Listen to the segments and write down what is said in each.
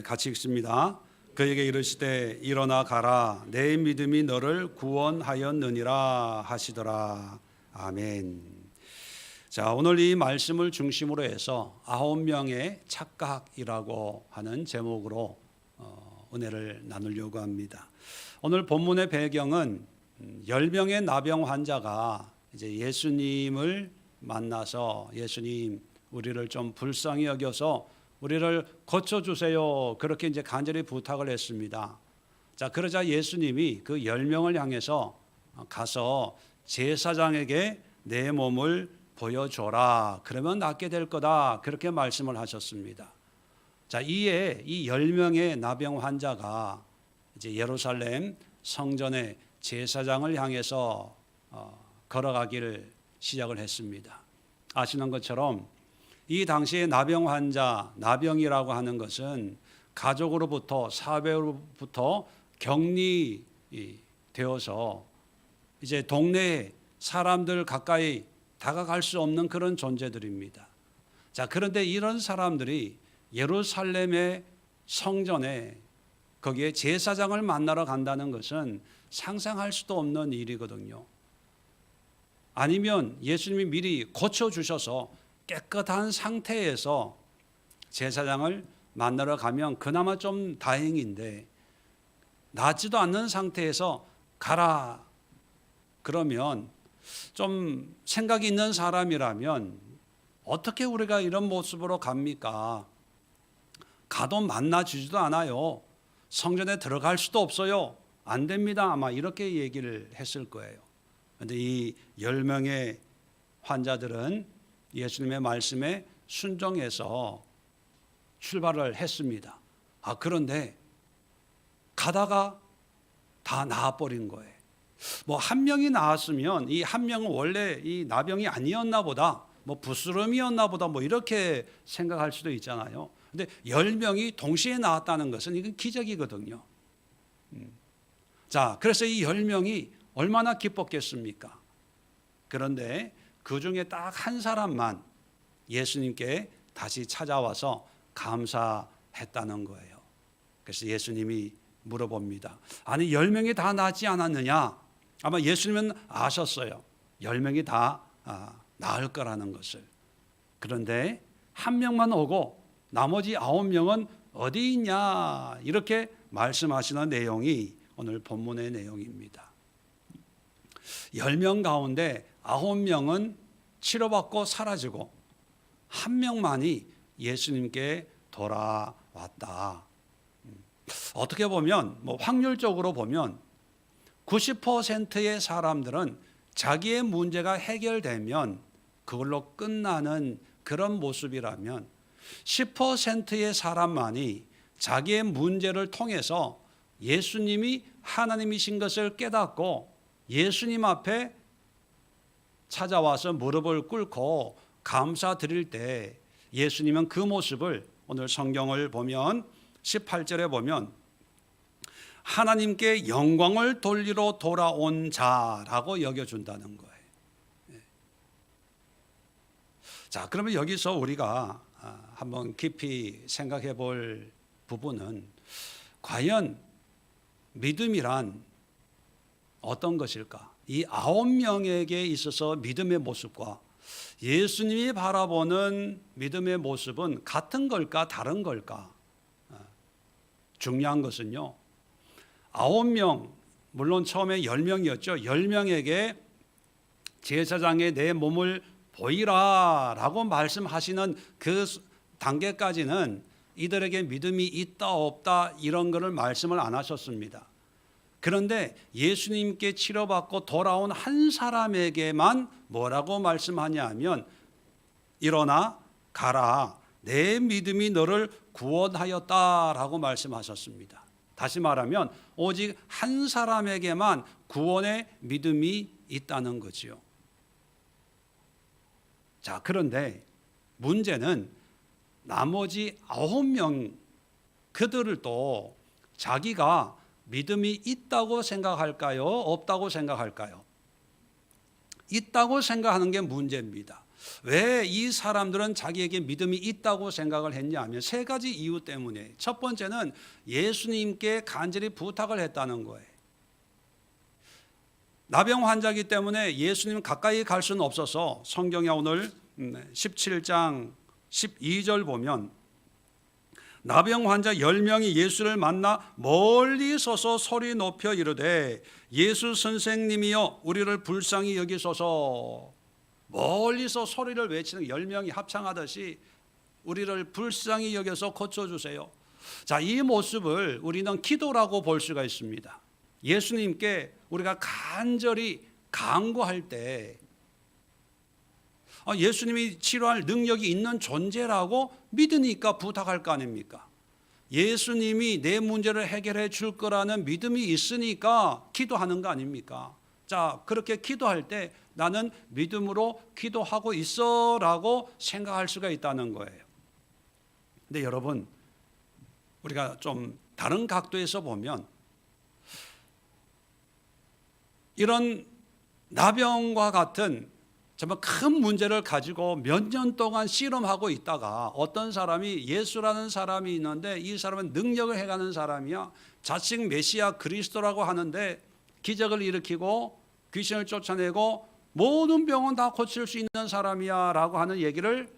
같이 읽습니다. 그에게 이르시되 일어나 가라 내 믿음이 너를 구원하였느니라 하시더라. 아멘. 자, 오늘 이 말씀을 중심으로 해서 9명의 착각이라고 하는 제목으로 은혜를 나누려고 합니다. 오늘 본문의 배경은 10명의 나병 환자가 이제 예수님을 만나서 예수님 우리를 좀 불쌍히 여겨서 우리를 고쳐주세요. 그렇게 이제 간절히 부탁을 했습니다. 자, 그러자 예수님이 그 10명을 향해서 가서 제사장에게 내 몸을 보여줘라. 그러면 낫게 될 거다. 그렇게 말씀을 하셨습니다. 자, 이에 이 10명의 나병 환자가 이제 예루살렘 성전의 제사장을 향해서 걸어가기를 시작을 했습니다. 아시는 것처럼 이 당시에 나병 환자, 나병이라고 하는 것은 가족으로부터 사회로부터 격리되어서 이제 동네에 사람들 가까이 다가갈 수 없는 그런 존재들입니다. 자, 그런데 이런 사람들이 예루살렘의 성전에 거기에 제사장을 만나러 간다는 것은 상상할 수도 없는 일이거든요. 아니면 예수님이 미리 고쳐주셔서 깨끗한 상태에서 제사장을 만나러 가면 그나마 좀 다행인데 낫지도 않는 상태에서 가라 그러면 좀 생각이 있는 사람이라면 어떻게 우리가 이런 모습으로 갑니까? 가도 만나주지도 않아요. 성전에 들어갈 수도 없어요. 안 됩니다. 아마 이렇게 얘기를 했을 거예요. 그런데 이 10명의 환자들은 예수님의 말씀에 순종해서 출발을 했습니다. 그런데 가다가 다 나아버린 거예요. 뭐 한 명이 나았으면 이 한 명은 원래 이 나병이 아니었나 보다, 뭐 부스럼이었나 보다, 뭐 이렇게 생각할 수도 있잖아요. 근데 10명이 동시에 나았다는 것은 이건 기적이거든요. 자, 그래서 이 10명이 얼마나 기뻤겠습니까? 그런데 그 중에 딱 한 사람만 예수님께 다시 찾아와서 감사했다는 거예요. 그래서 예수님이 물어봅니다. 아니 10명이 다 낫지 않았느냐? 아마 예수님은 아셨어요. 10명이 다 나을 거라는 것을. 그런데 한 명만 오고 나머지 9명은 어디 있냐? 이렇게 말씀하시는 내용이 오늘 본문의 내용입니다. 10명 가운데 9명은 치료받고 사라지고 한 명만이 예수님께 돌아왔다. 어떻게 보면 확률적으로 보면 90%의 사람들은 자기의 문제가 해결되면 그걸로 끝나는 그런 모습이라면 10%의 사람만이 자기의 문제를 통해서 예수님이 하나님이신 것을 깨닫고 예수님 앞에 찾아와서 무릎을 꿇고 감사드릴 때 예수님은 그 모습을 오늘 성경을 보면 18절에 보면 하나님께 영광을 돌리러 돌아온 자라고 여겨준다는 거예요. 자, 그러면 여기서 우리가 한번 깊이 생각해 볼 부분은 과연 믿음이란 어떤 것일까? 이 9명에게 있어서 믿음의 모습과 예수님이 바라보는 믿음의 모습은 같은 걸까 다른 걸까? 중요한 것은요, 9명, 물론 처음에 10명이었죠. 10명에게 제사장의 내 몸을 보이라 라고 말씀하시는 그 단계까지는 이들에게 믿음이 있다 없다 이런 거를 말씀을 안 하셨습니다. 그런데 예수님께 치료받고 돌아온 한 사람에게만 뭐라고 말씀하냐 하면 일어나 가라 내 믿음이 너를 구원하였다라고 말씀하셨습니다. 다시 말하면 오직 한 사람에게만 구원의 믿음이 있다는 거지요. 자, 그런데 문제는 나머지 9명 그들을 또 자기가 믿음이 있다고 생각할까요? 없다고 생각할까요? 있다고 생각하는 게 문제입니다. 왜 이 사람들은 자기에게 믿음이 있다고 생각을 했냐면 세 가지 이유 때문에. 첫 번째는 예수님께 간절히 부탁을 했다는 거예요. 나병 환자이기 때문에 예수님 가까이 갈 수는 없어서 성경에 오늘 17장 12절 보면 나병 환자 10명이 예수를 만나 멀리 서서 소리 높여 이르되 예수 선생님이여 우리를 불쌍히 여기소서. 멀리서 소리를 외치는 10명이 합창하듯이 우리를 불쌍히 여겨서 고쳐주세요. 자, 이 모습을 우리는 기도라고 볼 수가 있습니다. 예수님께 우리가 간절히 간구할 때 예수님이 치료할 능력이 있는 존재라고 믿으니까 부탁할 거 아닙니까? 예수님이 내 문제를 해결해 줄 거라는 믿음이 있으니까 기도하는 거 아닙니까? 자, 그렇게 기도할 때 나는 믿음으로 기도하고 있어 라고 생각할 수가 있다는 거예요. 근데 여러분, 우리가 좀 다른 각도에서 보면 이런 나병과 같은 정말 큰 문제를 가지고 몇 년 동안 씨름하고 있다가 어떤 사람이 예수라는 사람이 있는데 이 사람은 능력을 해가는 사람이야. 자칭 메시아 그리스도라고 하는데 기적을 일으키고 귀신을 쫓아내고 모든 병은 다 고칠 수 있는 사람이야 라고 하는 얘기를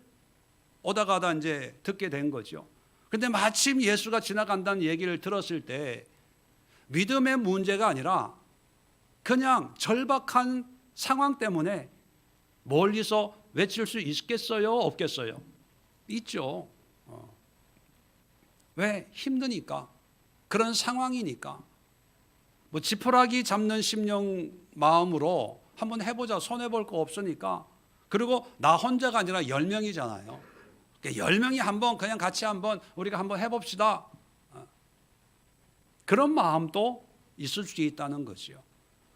오다 가다 이제 듣게 된 거죠. 그런데 마침 예수가 지나간다는 얘기를 들었을 때 믿음의 문제가 아니라 그냥 절박한 상황 때문에 멀리서 외칠 수 있겠어요? 없겠어요? 있죠. 왜? 힘드니까. 그런 상황이니까. 뭐 지푸라기 잡는 심령 마음으로 한번 해보자. 손해볼 거 없으니까. 그리고 나 혼자가 아니라 10명이잖아요. 10명이 한번 그냥 같이 한번 우리가 한번 해봅시다. 그런 마음도 있을 수 있다는 거죠.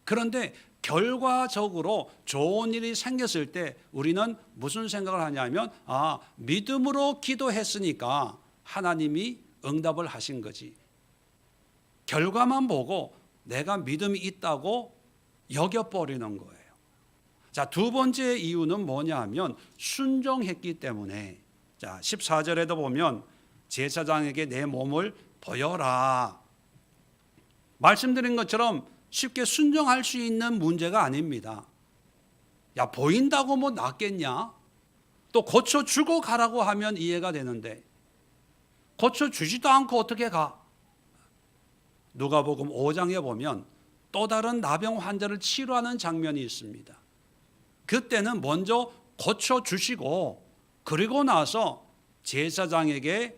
그런데 결과적으로 좋은 일이 생겼을 때 우리는 무슨 생각을 하냐면 믿음으로 기도했으니까 하나님이 응답을 하신 거지. 결과만 보고 내가 믿음이 있다고 여겨버리는 거예요. 자, 두 번째 이유는 뭐냐 하면 순종했기 때문에. 자, 14절에도 보면 제사장에게 내 몸을 보여라. 말씀드린 것처럼 쉽게 순종할 수 있는 문제가 아닙니다. 야, 보인다고 뭐 낫겠냐? 또 고쳐주고 가라고 하면 이해가 되는데 고쳐주지도 않고 어떻게 가? 누가복음 5장에 보면 또 다른 나병 환자를 치료하는 장면이 있습니다. 그때는 먼저 고쳐주시고 그리고 나서 제사장에게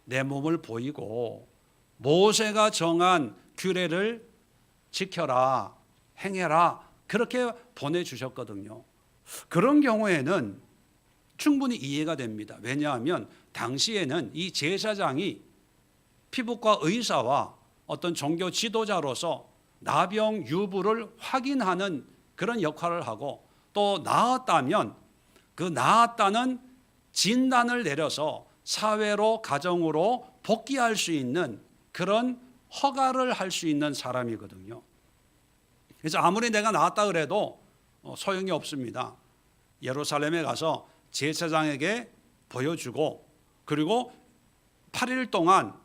내 몸을 보이고 모세가 정한 규례를 지켜라, 행해라 그렇게 보내주셨거든요. 그런 경우에는 충분히 이해가 됩니다. 왜냐하면 당시에는 이 제사장이 피부과 의사와 어떤 종교 지도자로서 나병 유부를 확인하는 그런 역할을 하고 또 나았다면 그 나았다는 진단을 내려서 사회로 가정으로 복귀할 수 있는 그런 허가를 할 수 있는 사람이거든요. 그래서 아무리 내가 나았다 그래도 소용이 없습니다. 예루살렘에 가서 제사장에게 보여주고 그리고 8일 동안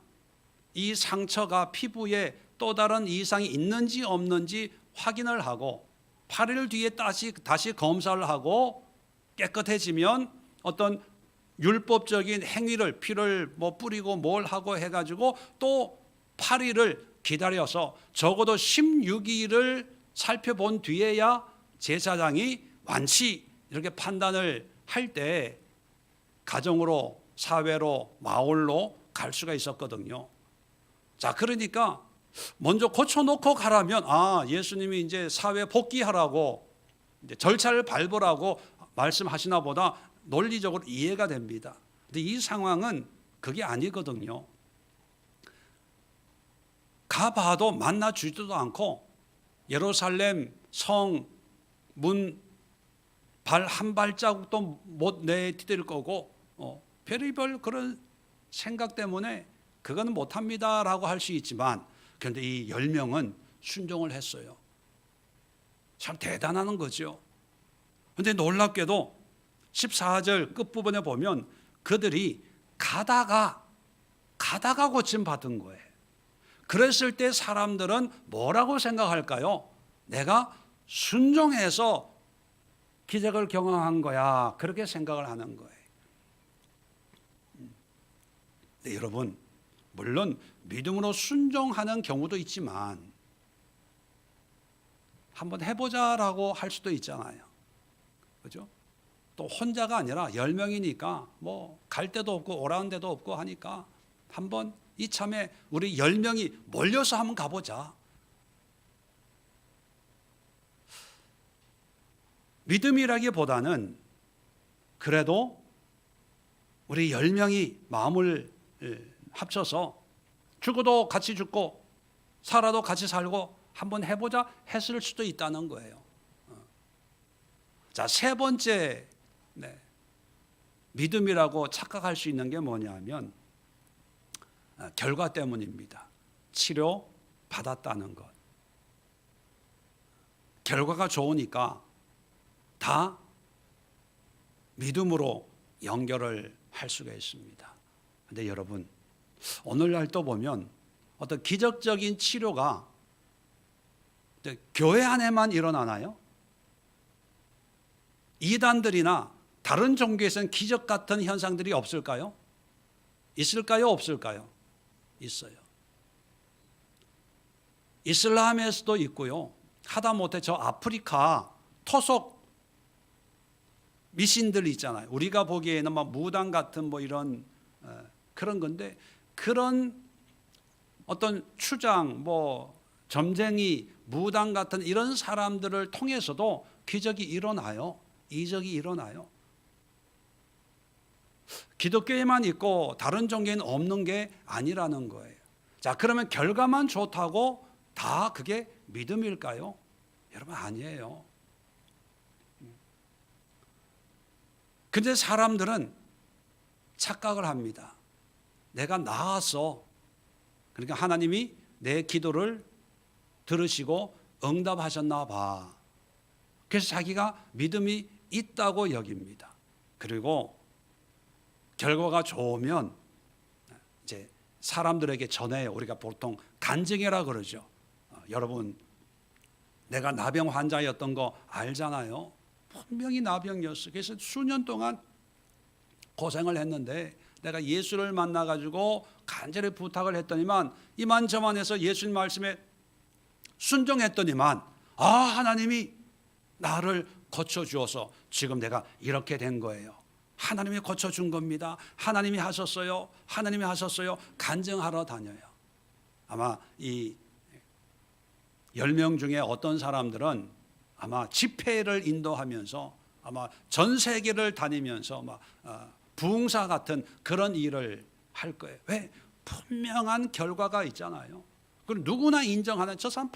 이 상처가 피부에 또 다른 이상이 있는지 없는지 확인을 하고 8일 뒤에 다시 검사를 하고 깨끗해지면 어떤 율법적인 행위를 피를 뭐 뿌리고 뭘 하고 해가지고 또 8일을 기다려서 적어도 16일을 살펴본 뒤에야 제사장이 완치 이렇게 판단을 할 때 가정으로 사회로 마을로 갈 수가 있었거든요. 자, 그러니까 먼저 고쳐놓고 가라면 예수님이 이제 사회 복귀하라고 이제 절차를 밟으라고 말씀하시나 보다 논리적으로 이해가 됩니다. 근데 이 상황은 그게 아니거든요. 가봐도 만나주지도 않고 예루살렘 성 문 발 한 발자국도 못 내디딜 거고 별의별 그런 생각 때문에 그거는 못합니다라고 할 수 있지만 그런데 이 10명은 순종을 했어요. 참 대단한 거죠. 그런데 놀랍게도 14절 끝부분에 보면 그들이 가다가 고침 받은 거예요. 그랬을 때 사람들은 뭐라고 생각할까요? 내가 순종해서 기적을 경험한 거야. 그렇게 생각을 하는 거예요. 네, 여러분, 물론 믿음으로 순종하는 경우도 있지만 한번 해보자라고 할 수도 있잖아요. 그죠? 또 혼자가 아니라 10명이니까 뭐 갈 데도 없고 오라는 데도 없고 하니까 한번 이참에 우리 10명이 몰려서 한번 가보자. 믿음이라기보다는 그래도 우리 10명이 마음을 합쳐서 죽어도 같이 죽고 살아도 같이 살고 한번 해보자 했을 수도 있다는 거예요. 자, 세 번째 믿음이라고 착각할 수 있는 게 뭐냐면 결과 때문입니다. 치료 받았다는 것. 결과가 좋으니까 다 믿음으로 연결을 할 수가 있습니다. 그런데 여러분, 오늘날 또 보면 어떤 기적적인 치료가 교회 안에만 일어나나요? 이단들이나 다른 종교에서는 기적 같은 현상들이 없을까요? 있을까요? 없을까요? 있어요. 이슬람에서도 있고요. 하다못해 저 아프리카 토속 미신들 있잖아요. 우리가 보기에는 막 무당 같은 뭐 이런 그런 건데, 그런 어떤 추장, 뭐 점쟁이, 무당 같은 이런 사람들을 통해서도 기적이 일어나요. 이적이 일어나요. 기독교에만 있고 다른 종교에는 없는 게 아니라는 거예요. 자, 그러면 결과만 좋다고 다 그게 믿음일까요? 여러분, 아니에요. 근데 사람들은 착각을 합니다. 내가 나아서, 그러니까 하나님이 내 기도를 들으시고 응답하셨나 봐. 그래서 자기가 믿음이 있다고 여깁니다. 그리고 결과가 좋으면 이제 사람들에게 전해요. 우리가 보통 간증이라 그러죠. 여러분, 내가 나병 환자였던 거 알잖아요. 분명히 나병이었어. 그래서 수년 동안 고생을 했는데 내가 예수를 만나가지고 간절히 부탁을 했더니만 이만저만 해서 예수님 말씀에 순종했더니만 하나님이 나를 고쳐주어서 지금 내가 이렇게 된 거예요. 하나님이 고쳐준 겁니다. 하나님이 하셨어요. 하나님이 하셨어요. 간증하러 다녀요. 아마 이 10명 중에 어떤 사람들은 아마 집회를 인도하면서 아마 전 세계를 다니면서 막 부흥사 같은 그런 일을 할 거예요. 왜? 분명한 결과가 있잖아요. 그리고 누구나 인정하는, 저 사람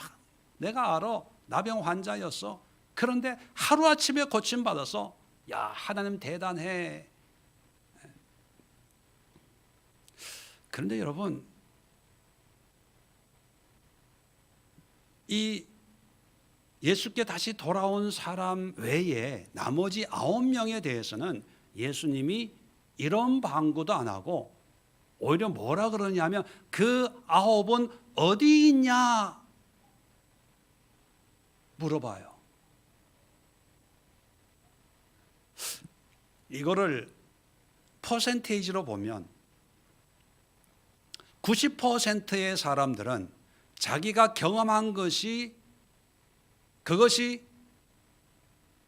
내가 알아. 나병 환자였어. 그런데 하루아침에 고침받아서 야, 하나님 대단해. 그런데 여러분, 이 예수께 다시 돌아온 사람 외에 나머지 9명에 대해서는 예수님이 이런 방구도 안 하고 오히려 뭐라 그러냐면 그 9은 어디 있냐 물어봐요. 이거를 퍼센테이지로 보면 90%의 사람들은 자기가 경험한 것이 그것이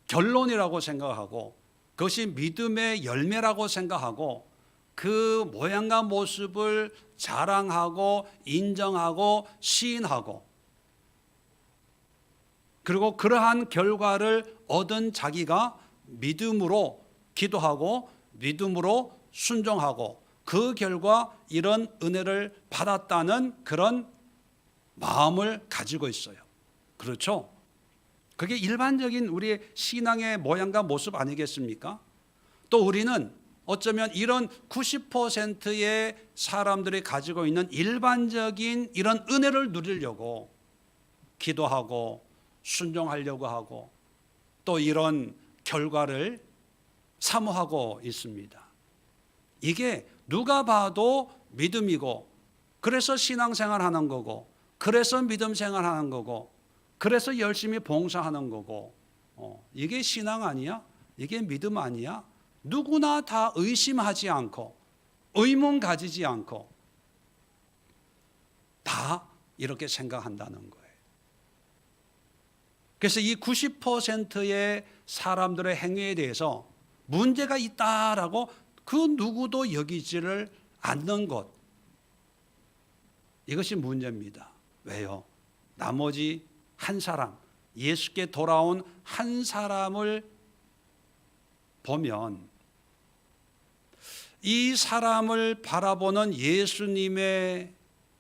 결론이라고 생각하고 그것이 믿음의 열매라고 생각하고 그 모양과 모습을 자랑하고 인정하고 시인하고 그리고 그러한 결과를 얻은 자기가 믿음으로 기도하고 믿음으로 순종하고 그 결과 이런 은혜를 받았다는 그런 마음을 가지고 있어요. 그렇죠? 그게 일반적인 우리의 신앙의 모양과 모습 아니겠습니까? 또 우리는 어쩌면 이런 90%의 사람들이 가지고 있는 일반적인 이런 은혜를 누리려고 기도하고 순종하려고 하고 또 이런 결과를 사모하고 있습니다. 이게 누가 봐도 믿음이고, 그래서 신앙생활 하는 거고, 그래서 믿음 생활하는 거고, 그래서 열심히 봉사하는 거고, 이게 신앙 아니야? 이게 믿음 아니야? 누구나 다 의심하지 않고 의문 가지지 않고 다 이렇게 생각한다는 거예요. 그래서 이 90%의 사람들의 행위에 대해서 문제가 있다라고 그 누구도 여기지를 않는 것, 이것이 문제입니다. 왜요? 나머지 한 사람, 예수께 돌아온 한 사람을 보면 이 사람을 바라보는 예수님의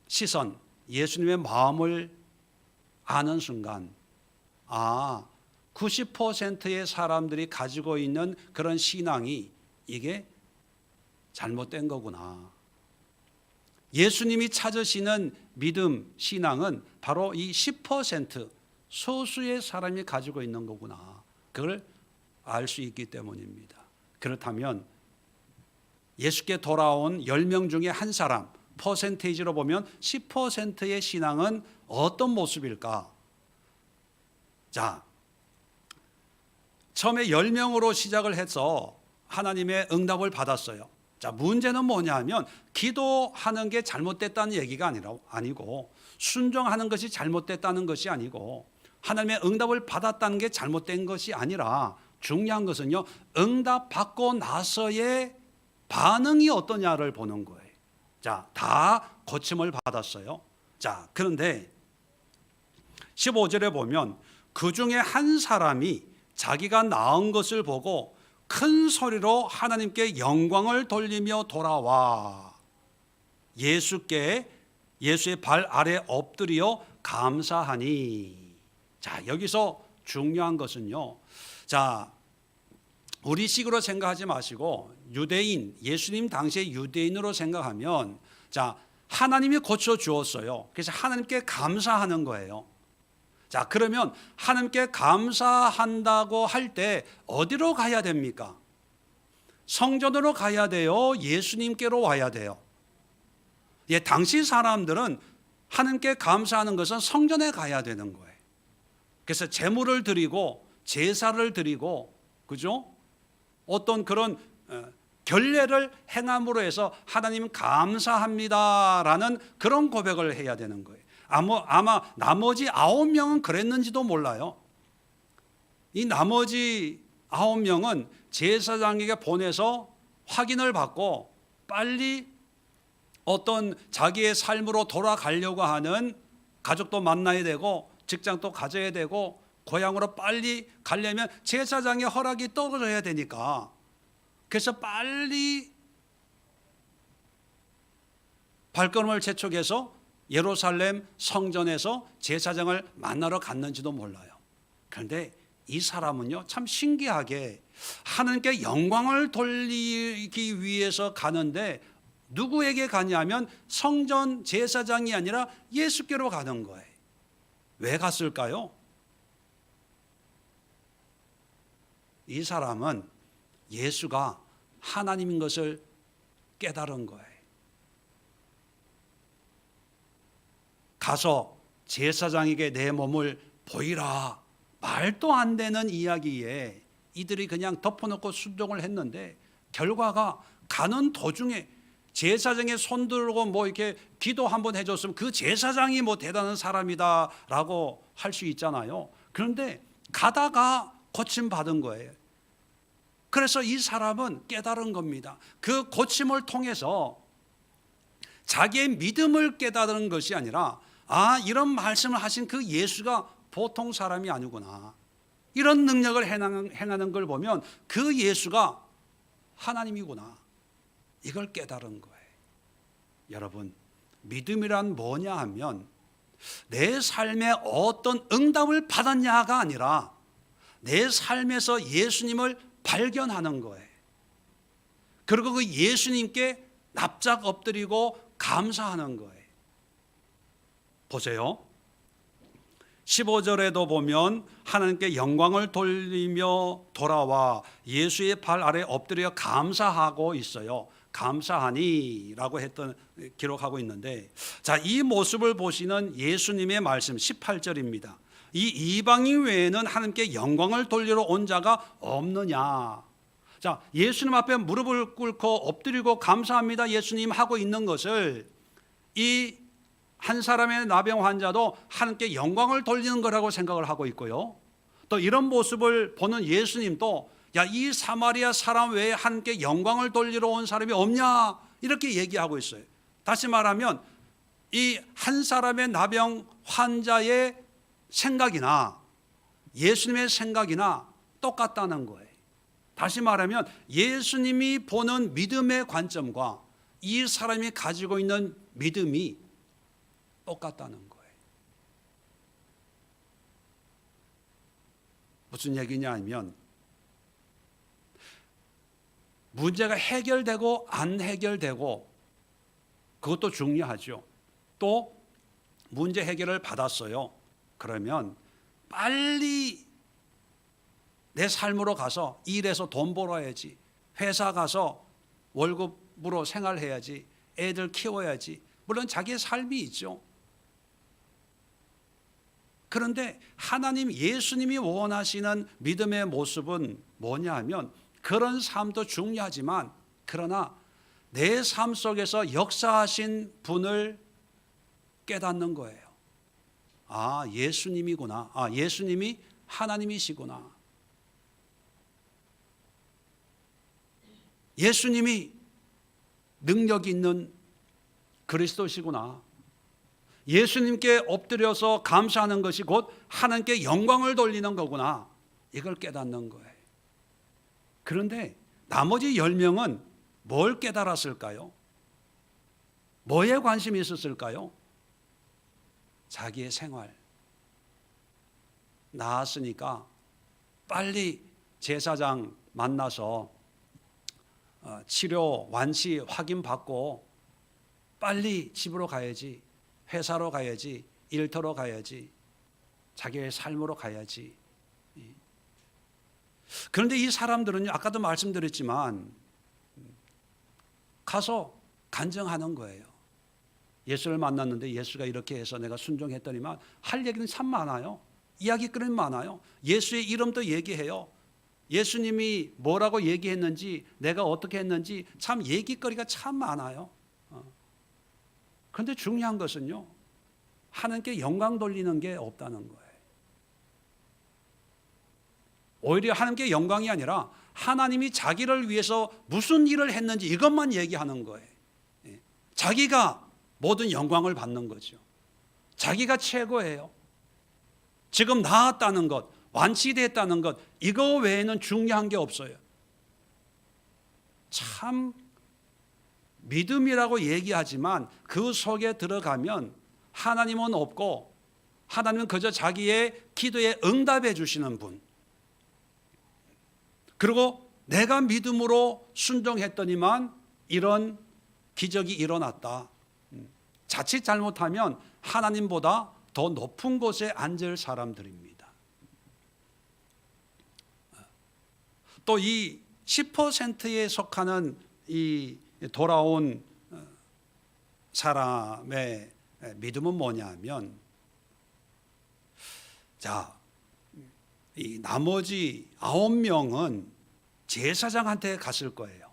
시선, 예수님의 마음을 아는 순간, 90%의 사람들이 가지고 있는 그런 신앙이 이게 잘못된 거구나. 예수님이 찾으시는 믿음, 신앙은 바로 이 10% 소수의 사람이 가지고 있는 거구나. 그걸 알 수 있기 때문입니다. 그렇다면 예수께 돌아온 10명 중에 한 사람, 퍼센테이지로 보면 10%의 신앙은 어떤 모습일까? 자, 처음에 10명으로 시작을 해서 하나님의 응답을 받았어요. 자, 문제는 뭐냐면 기도하는 게 잘못됐다는 얘기가 아니고, 순종하는 것이 잘못됐다는 것이 아니고, 하나님의 응답을 받았다는 게 잘못된 것이 아니라, 중요한 것은요, 응답 받고 나서의 반응이 어떠냐를 보는 거예요. 자, 다 고침을 받았어요. 자, 그런데 15절에 보면 그 중에 한 사람이 자기가 낳은 것을 보고 큰 소리로 하나님께 영광을 돌리며 돌아와 예수의 발 아래 엎드려 감사하니. 자, 여기서 중요한 것은요, 자, 우리식으로 생각하지 마시고 유대인, 예수님 당시의 유대인으로 생각하면, 자, 하나님이 고쳐 주었어요. 그래서 하나님께 감사하는 거예요. 자, 그러면 하나님께 감사한다고 할 때 어디로 가야 됩니까? 성전으로 가야 돼요? 예수님께로 와야 돼요? 예, 당시 사람들은 하나님께 감사하는 것은 성전에 가야 되는 거예요. 그래서 제물을 드리고 제사를 드리고, 그죠? 어떤 그런 결례를 행함으로 해서 하나님 감사합니다라는 그런 고백을 해야 되는 거예요. 아마 나머지 9명은 그랬는지도 몰라요. 이 나머지 9명은 제사장에게 보내서 확인을 받고 빨리 어떤 자기의 삶으로 돌아가려고 하는, 가족도 만나야 되고 직장도 가져야 되고 고향으로 빨리 가려면 제사장의 허락이 떨어져야 되니까, 그래서 빨리 발걸음을 재촉해서 예루살렘 성전에서 제사장을 만나러 갔는지도 몰라요. 그런데 이 사람은요, 참 신기하게 하나님께 영광을 돌리기 위해서 가는데 누구에게 가냐면 성전 제사장이 아니라 예수께로 가는 거예요. 왜 갔을까요? 이 사람은 예수가 하나님인 것을 깨달은 거예요. 가서 제사장에게 내 몸을 보이라. 말도 안 되는 이야기에 이들이 그냥 덮어놓고 순종을 했는데, 결과가 가는 도중에 제사장의 손 들고 뭐 이렇게 기도 한번 해줬으면 그 제사장이 뭐 대단한 사람이다라고 할 수 있잖아요. 그런데 가다가 고침받은 거예요. 그래서 이 사람은 깨달은 겁니다. 그 고침을 통해서 자기의 믿음을 깨달은 것이 아니라, 이런 말씀을 하신 그 예수가 보통 사람이 아니구나. 이런 능력을 행하는 걸 보면 그 예수가 하나님이구나. 이걸 깨달은 거예요. 여러분, 믿음이란 뭐냐 하면 내 삶에 어떤 응답을 받았냐가 아니라 내 삶에서 예수님을 발견하는 거예요. 그리고 그 예수님께 납작 엎드리고 감사하는 거예요. 보세요. 15절에도 보면 하나님께 영광을 돌리며 돌아와 예수의 발 아래 엎드려 감사하고 있어요. 감사하니라고 했던 기록하고 있는데, 자, 이 모습을 보시는 예수님의 말씀 18절입니다. 이 이방인 외에는 하나님께 영광을 돌리러 온 자가 없느냐. 자, 예수님 앞에 무릎을 꿇고 엎드리고 감사합니다 예수님 하고 있는 것을 이 한 사람의 나병 환자도 하나님께 영광을 돌리는 거라고 생각을 하고 있고요. 또 이런 모습을 보는 예수님도 야, 이 사마리아 사람 외에 하나님께 영광을 돌리러 온 사람이 없냐 이렇게 얘기하고 있어요. 다시 말하면 이 한 사람의 나병 환자의 생각이나 예수님의 생각이나 똑같다는 거예요. 다시 말하면 예수님이 보는 믿음의 관점과 이 사람이 가지고 있는 믿음이 똑같다는 거예요. 무슨 얘기냐 하면 문제가 해결되고 안 해결되고 그것도 중요하죠. 또 문제 해결을 받았어요. 그러면 빨리 내 삶으로 가서 일해서 돈 벌어야지, 회사 가서 월급으로 생활해야지, 애들 키워야지. 물론 자기의 삶이 있죠. 그런데 하나님 예수님이 원하시는 믿음의 모습은 뭐냐 하면 그런 삶도 중요하지만 그러나 내 삶 속에서 역사하신 분을 깨닫는 거예요. 아, 예수님이구나. 아, 예수님이 하나님이시구나. 예수님이 능력 있는 그리스도시구나. 예수님께 엎드려서 감사하는 것이 곧 하나님께 영광을 돌리는 거구나. 이걸 깨닫는 거예요. 그런데 나머지 10명은 뭘 깨달았을까요? 뭐에 관심이 있었을까요? 자기의 생활. 나았으니까 빨리 제사장 만나서 치료, 완치 확인받고 빨리 집으로 가야지. 회사로 가야지, 일터로 가야지, 자기의 삶으로 가야지. 그런데 이 사람들은 아까도 말씀드렸지만 가서 간증하는 거예요. 예수를 만났는데 예수가 이렇게 해서 내가 순종했더니만 할 얘기는 참 많아요. 이야기거리는 많아요. 예수의 이름도 얘기해요. 예수님이 뭐라고 얘기했는지, 내가 어떻게 했는지 참 얘기거리가 참 많아요. 그런데 중요한 것은요, 하나님께 영광 돌리는 게 없다는 거예요. 오히려 하나님께 영광이 아니라 하나님이 자기를 위해서 무슨 일을 했는지 이것만 얘기하는 거예요. 자기가 모든 영광을 받는 거죠. 자기가 최고예요. 지금 나았다는 것, 완치됐다는 것, 이거 외에는 중요한 게 없어요. 참 믿음이라고 얘기하지만 그 속에 들어가면 하나님은 없고 하나님은 그저 자기의 기도에 응답해 주시는 분. 그리고 내가 믿음으로 순종했더니만 이런 기적이 일어났다. 자칫 잘못하면 하나님보다 더 높은 곳에 앉을 사람들입니다. 또 이 10%에 속하는 이 돌아온 사람의 믿음은 뭐냐면, 자, 이 나머지 9명은 제사장한테 갔을 거예요.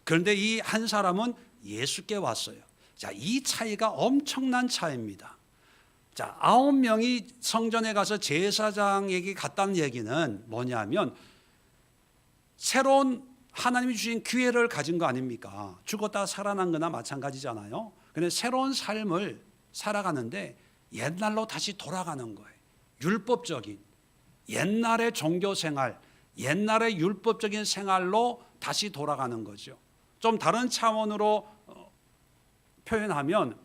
그런데 이 한 사람은 예수께 왔어요. 자, 이 차이가 엄청난 차이입니다. 자, 9명이 성전에 가서 제사장에게 갔다는 얘기는 뭐냐면 새로운 하나님이 주신 기회를 가진 거 아닙니까? 죽었다 살아난 거나 마찬가지잖아요. 근데 새로운 삶을 살아가는데 옛날로 다시 돌아가는 거예요. 율법적인 옛날의 종교 생활, 옛날의 율법적인 생활로 다시 돌아가는 거죠. 좀 다른 차원으로 표현하면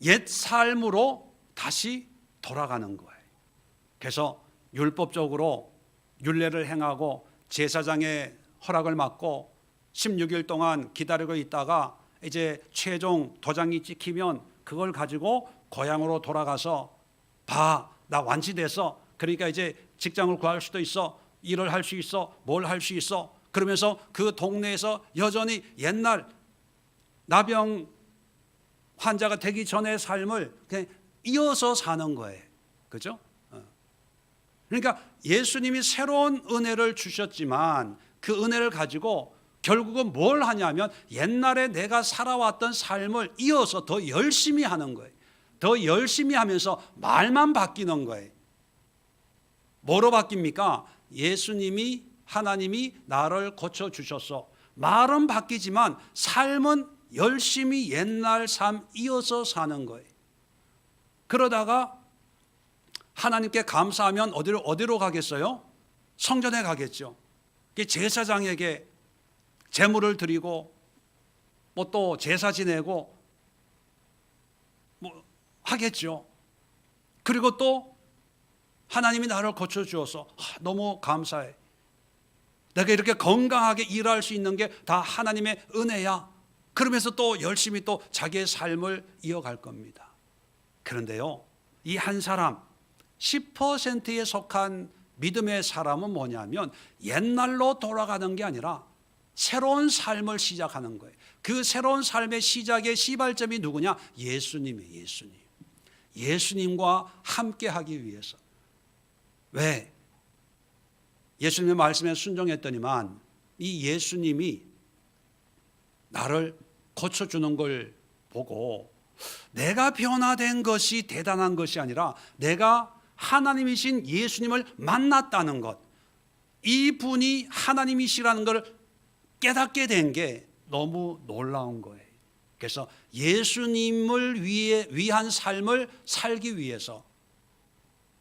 옛 삶으로 다시 돌아가는 거예요. 그래서 율법적으로 율례를 행하고 제사장의 허락을 받고 16일 동안 기다리고 있다가 이제 최종 도장이 찍히면 그걸 가지고 고향으로 돌아가서 봐, 나 완치돼서 그러니까 이제 직장을 구할 수도 있어, 일을 할 수 있어, 뭘 할 수 있어. 그러면서 그 동네에서 여전히 옛날 나병 환자가 되기 전의 삶을 그냥 이어서 사는 거예요. 그죠? 그러니까 예수님이 새로운 은혜를 주셨지만 그 은혜를 가지고 결국은 뭘 하냐면 옛날에 내가 살아왔던 삶을 이어서 더 열심히 하는 거예요. 더 열심히 하면서 말만 바뀌는 거예요. 뭐로 바뀝니까? 예수님이, 하나님이 나를 고쳐주셨어. 말은 바뀌지만 삶은 열심히 옛날 삶 이어서 사는 거예요. 그러다가 하나님께 감사하면 어디로 가겠어요? 성전에 가겠죠. 제사장에게 제물을 드리고 뭐 또 제사 지내고 뭐 하겠죠. 그리고 또 하나님이 나를 고쳐주어서 너무 감사해. 내가 이렇게 건강하게 일할 수 있는 게 다 하나님의 은혜야. 그러면서 또 열심히 또 자기의 삶을 이어갈 겁니다. 그런데요, 이 한 사람 10%에 속한 믿음의 사람은 뭐냐면 옛날로 돌아가는 게 아니라 새로운 삶을 시작하는 거예요. 그 새로운 삶의 시작의 시발점이 누구냐? 예수님이에요. 예수님. 예수님과 함께 하기 위해서. 왜? 예수님의 말씀에 순종했더니만 이 예수님이 나를 고쳐주는 걸 보고 내가 변화된 것이 대단한 것이 아니라 내가 하나님이신 예수님을 만났다는 것, 이분이 하나님이시라는 걸 깨닫게 된 게 너무 놀라운 거예요. 그래서 예수님을 위한 삶을 살기 위해서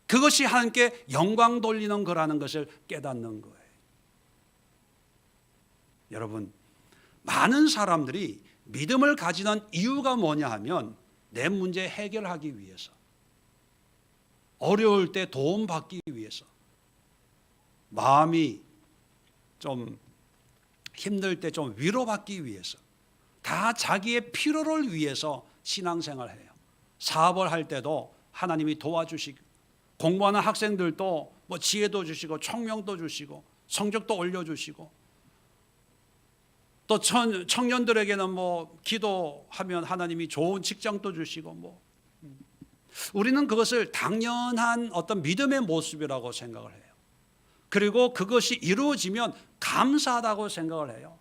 그것이 하나님께 영광 돌리는 거라는 것을 깨닫는 거예요. 여러분, 많은 사람들이 믿음을 가지는 이유가 뭐냐 하면 내 문제 해결하기 위해서, 어려울 때 도움받기 위해서, 마음이 좀 힘들 때 좀 위로받기 위해서, 다 자기의 필요를 위해서 신앙생활을 해요. 사업을 할 때도 하나님이 도와주시고, 공부하는 학생들도 뭐 지혜도 주시고 총명도 주시고 성적도 올려주시고, 또 청년들에게는 뭐 기도하면 하나님이 좋은 직장도 주시고, 뭐 우리는 그것을 당연한 어떤 믿음의 모습이라고 생각을 해요. 그리고 그것이 이루어지면 감사하다고 생각을 해요.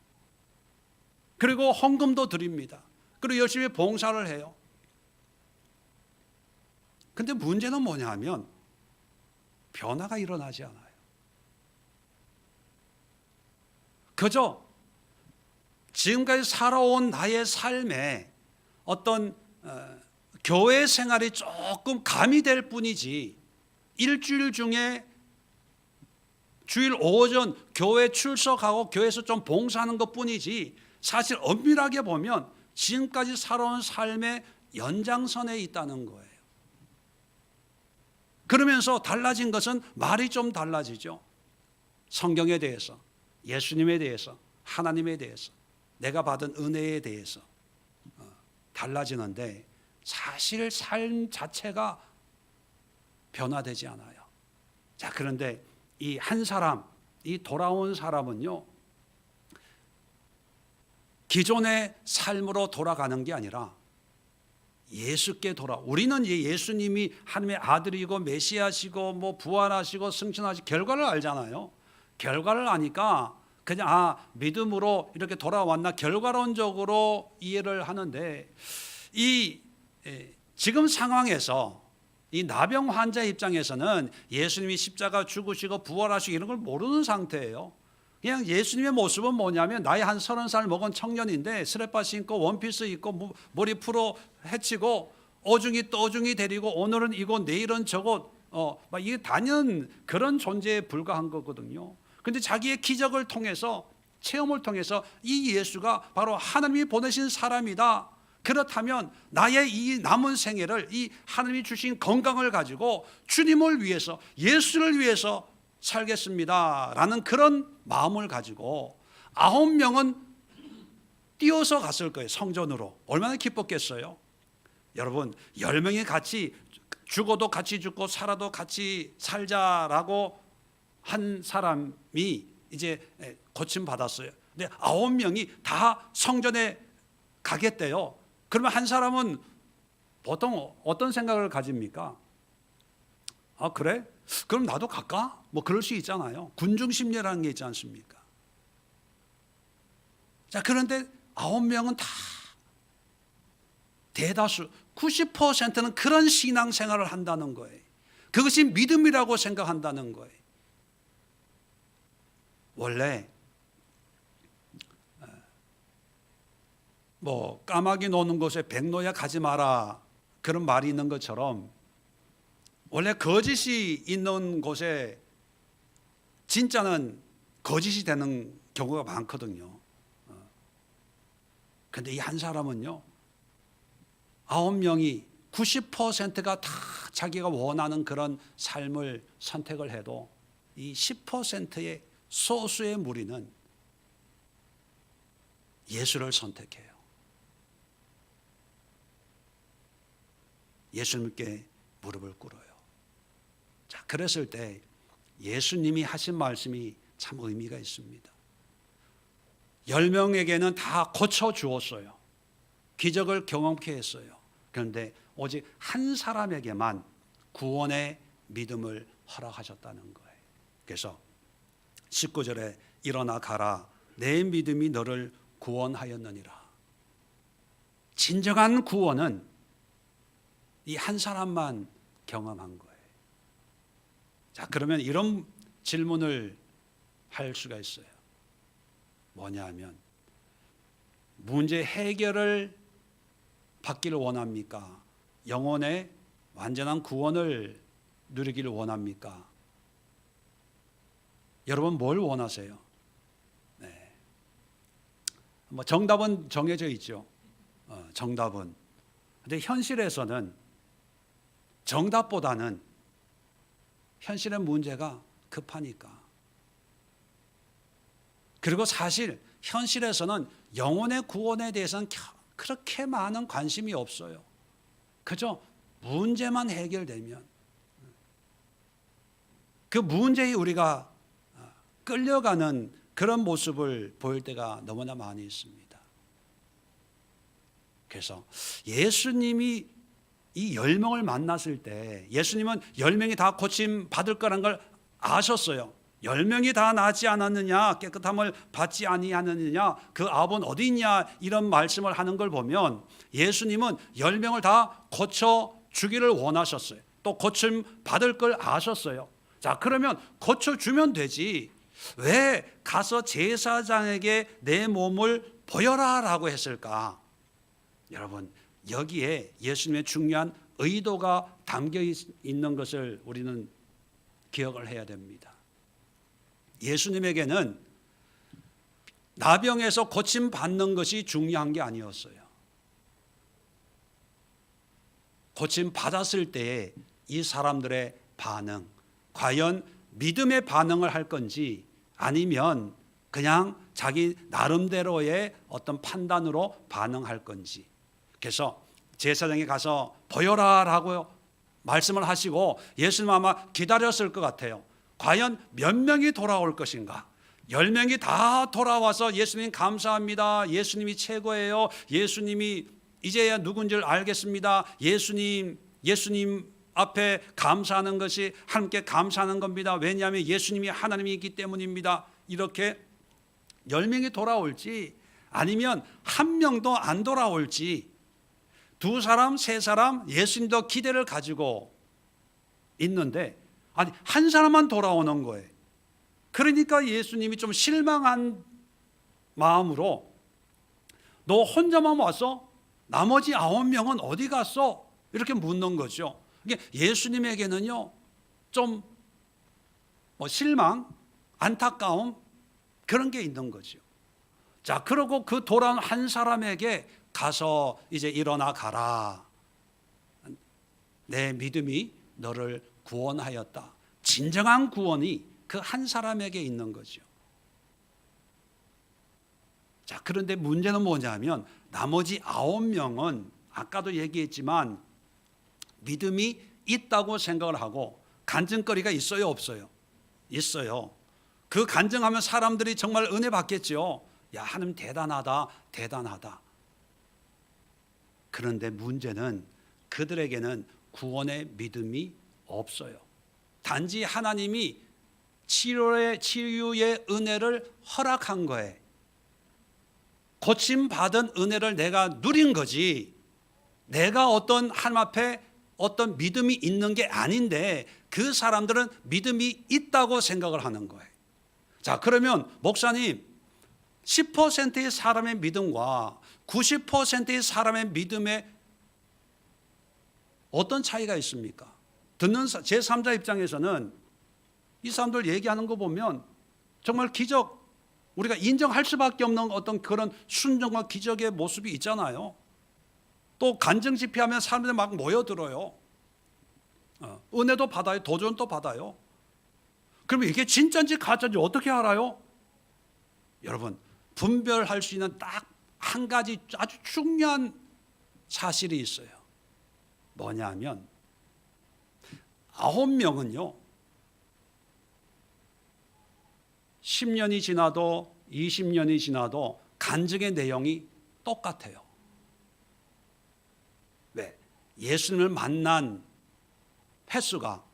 그리고 헌금도 드립니다. 그리고 열심히 봉사를 해요. 근데 문제는 뭐냐 하면 변화가 일어나지 않아요. 그저 지금까지 살아온 나의 삶에 어떤 교회 생활이 조금 가미될 뿐이지, 일주일 중에 주일 오전 교회 출석하고 교회에서 좀 봉사하는 것 뿐이지, 사실 엄밀하게 보면 지금까지 살아온 삶의 연장선에 있다는 거예요. 그러면서 달라진 것은 말이 좀 달라지죠. 성경에 대해서, 예수님에 대해서, 하나님에 대해서, 내가 받은 은혜에 대해서 달라지는데 사실 삶 자체가 변화되지 않아요. 자, 그런데 이 한 사람, 이 돌아온 사람은요, 기존의 삶으로 돌아가는 게 아니라 예수께 우리는 예수님이 하나님의 아들이고 메시아시고 뭐 부활하시고 승천하시고 결과를 알잖아요. 결과를 아니까 그냥 믿음으로 이렇게 돌아왔나 결과론적으로 이해를 하는데, 이 지금 상황에서 이 나병 환자 입장에서는 예수님이 십자가 죽으시고 부활하시고 이런 걸 모르는 상태예요. 그냥 예수님의 모습은 뭐냐면 나이 한 30살 먹은 청년인데 스레빠 신고 원피스 입고 머리 풀어 헤치고 어중이 떠중이 데리고 오늘은 이거 내일은 저거 막 이게 단연 그런 존재에 불과한 거거든요. 근데 자기의 기적을 통해서, 체험을 통해서 이 예수가 바로 하나님이 보내신 사람이다. 그렇다면 나의 이 남은 생애를 이 하나님이 주신 건강을 가지고 주님을 위해서, 예수를 위해서 살겠습니다 라는 그런 마음을 가지고 9명은 뛰어서 갔을 거예요. 성전으로. 얼마나 기뻤겠어요. 여러분 10명이 같이 죽어도 같이 죽고 살아도 같이 살자라고 한 사람이 이제 고침 받았어요. 근데 9명이 다 성전에 가겠대요. 그러면 한 사람은 보통 어떤 생각을 가집니까? 아 그래? 그럼 나도 갈까? 뭐 그럴 수 있잖아요. 군중심리라는 게 있지 않습니까? 자 그런데 9명은 다 대다수 90%는 그런 신앙생활을 한다는 거예요. 그것이 믿음이라고 생각한다는 거예요. 원래 뭐 까마귀 노는 곳에 백로야 가지 마라 그런 말이 있는 것처럼 원래 거짓이 있는 곳에 진짜는 거짓이 되는 경우가 많거든요. 그런데 이 한 사람은요 9명이 90%가 다 자기가 원하는 그런 삶을 선택을 해도 이 10%의 소수의 무리는 예수를 선택해요. 예수님께 무릎을 꿇어요. 자, 그랬을 때 예수님이 하신 말씀이 참 의미가 있습니다. 10명에게는 다 고쳐주었어요. 기적을 경험케 했어요. 그런데 오직 한 사람에게만 구원의 믿음을 허락하셨다는 거예요. 그래서 19절에 일어나 가라 내 믿음이 너를 구원하였느니라. 진정한 구원은 이 한 사람만 경험한 거예요. 자, 그러면 이런 질문을 할 수가 있어요. 뭐냐 하면 문제 해결을 받기를 원합니까? 영혼의 완전한 구원을 누리기를 원합니까? 여러분 뭘 원하세요? 네. 뭐 정답은 정해져 있죠. 정답은. 근데 현실에서는 정답보다는 현실의 문제가 급하니까. 그리고 사실 현실에서는 영혼의 구원에 대해서는 그렇게 많은 관심이 없어요. 그저 문제만 해결되면 그 문제에 우리가 끌려가는 그런 모습을 보일 때가 너무나 많이 있습니다. 그래서 예수님이 이 10명을 만났을 때 예수님은 10명이 다 고침 받을 거라는 걸 아셨어요. 10명이 다 나지 않았느냐, 깨끗함을 받지 아니하느냐, 그 아본 어디 있냐, 이런 말씀을 하는 걸 보면 예수님은 10명을 다 고쳐 주기를 원하셨어요. 또 고침 받을 걸 아셨어요. 자, 그러면 고쳐 주면 되지. 왜 가서 제사장에게 내 몸을 보여라라고 했을까? 여러분, 여기에 예수님의 중요한 의도가 담겨 있는 것을 우리는 기억을 해야 됩니다. 예수님에게는 나병에서 고침 받는 것이 중요한 게 아니었어요. 고침 받았을 때의 이 사람들의 반응, 과연 믿음의 반응을 할 건지 아니면 그냥 자기 나름대로의 어떤 판단으로 반응할 건지. 그래서 제사장에 가서 보여라라고 말씀을 하시고 예수님 아마 기다렸을 것 같아요. 과연 몇 명이 돌아올 것인가? 10명이 다 돌아와서 예수님 감사합니다. 예수님이 최고예요. 예수님이 이제야 누군지를 알겠습니다. 예수님 앞에 감사하는 것이 함께 감사하는 겁니다. 왜냐하면 예수님이 하나님이기 때문입니다. 이렇게 10명이 돌아올지 아니면 한 명도 안 돌아올지 2사람, 3사람 예수님도 기대를 가지고 있는데 아니 한 사람만 돌아오는 거예요. 그러니까 예수님이 좀 실망한 마음으로 너 혼자만 왔어? 나머지 9명은 어디 갔어? 이렇게 묻는 거죠. 이게 예수님에게는요 좀 실망, 안타까움 그런 게 있는 거죠. 자, 그러고 그 돌아온 한 사람에게 가서 이제 일어나 가라. 내 믿음이 너를 구원하였다. 진정한 구원이 그 한 사람에게 있는 거죠. 자, 그런데 문제는 뭐냐면 나머지 9명은 아까도 얘기했지만 믿음이 있다고 생각을 하고 간증거리가 있어요, 없어요? 있어요. 그 간증하면 사람들이 정말 은혜 받겠죠. 야, 하나님 대단하다, 대단하다. 그런데 문제는 그들에게는 구원의 믿음이 없어요. 단지 하나님이 치유의 은혜를 허락한 거예요. 고침받은 은혜를 내가 누린 거지, 내가 어떤 하나님 앞에 어떤 믿음이 있는 게 아닌데 그 사람들은 믿음이 있다고 생각을 하는 거예요. 자, 그러면 목사님, 10%의 사람의 믿음과 90%의 사람의 믿음에 어떤 차이가 있습니까? 듣는 제3자 입장에서는 이 사람들 얘기하는 거 보면 정말 기적, 우리가 인정할 수밖에 없는 어떤 그런 순종과 기적의 모습이 있잖아요. 또 간증 집회하면 사람들이 막 모여들어요. 은혜도 받아요, 도전도 받아요. 그러면 이게 진짜인지 가짜인지 어떻게 알아요? 여러분, 분별할 수 있는 딱 한 가지 아주 중요한 사실이 있어요. 뭐냐면 9명은요 10년이 지나도 20년이 지나도 간증의 내용이 똑같아요. 왜? 예수님을 만난 횟수가